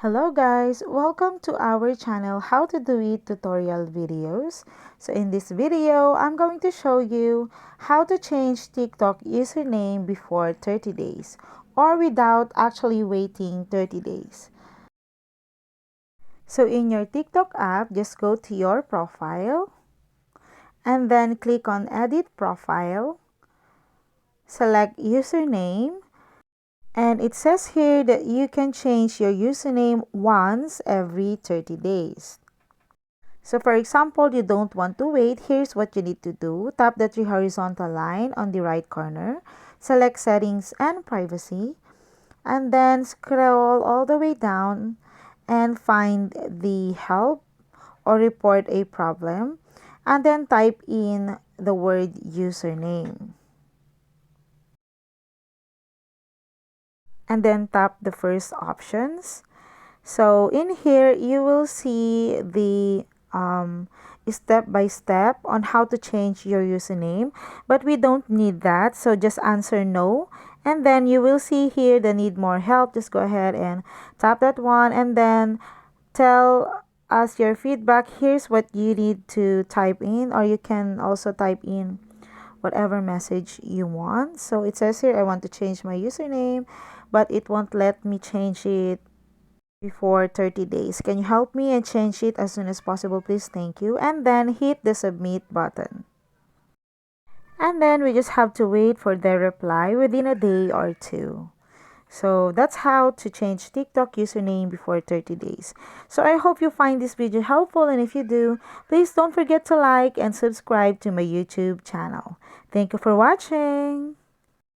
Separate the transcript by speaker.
Speaker 1: Hello guys, welcome to our channel How to Do It tutorial videos. So in this video, I'm going to show you how to change TikTok username before 30 days or without actually waiting 30 days. So in your TikTok app, just go to your profile and then click on Edit Profile. Select Username. And it says here that you can change your username once every 30 days. So for example, you don't want to wait, here's what you need to do. Tap the three horizontal line on the right corner. Select Settings and Privacy. And then scroll all the way down and find the Help or Report a Problem. And then type in the word username. And then tap the first options. So in here, you will see the step by step on how to change your username, but we don't need that, so just answer no. And then you will see here the need more help. Just go ahead and tap that one and then tell us your feedback. Here's what you need to type in, or you can also type in whatever message you want. So it says here I want to change my username, but it won't let me change it before 30 days. Can you help me and change it as soon as possible, please? Thank you. And then hit the submit button. And then we just have to wait for their reply within a day or two. So that's how to change TikTok username before 30 days. So I hope you find this video helpful, and if you do, please don't forget to like and subscribe to my YouTube channel. Thank you for watching.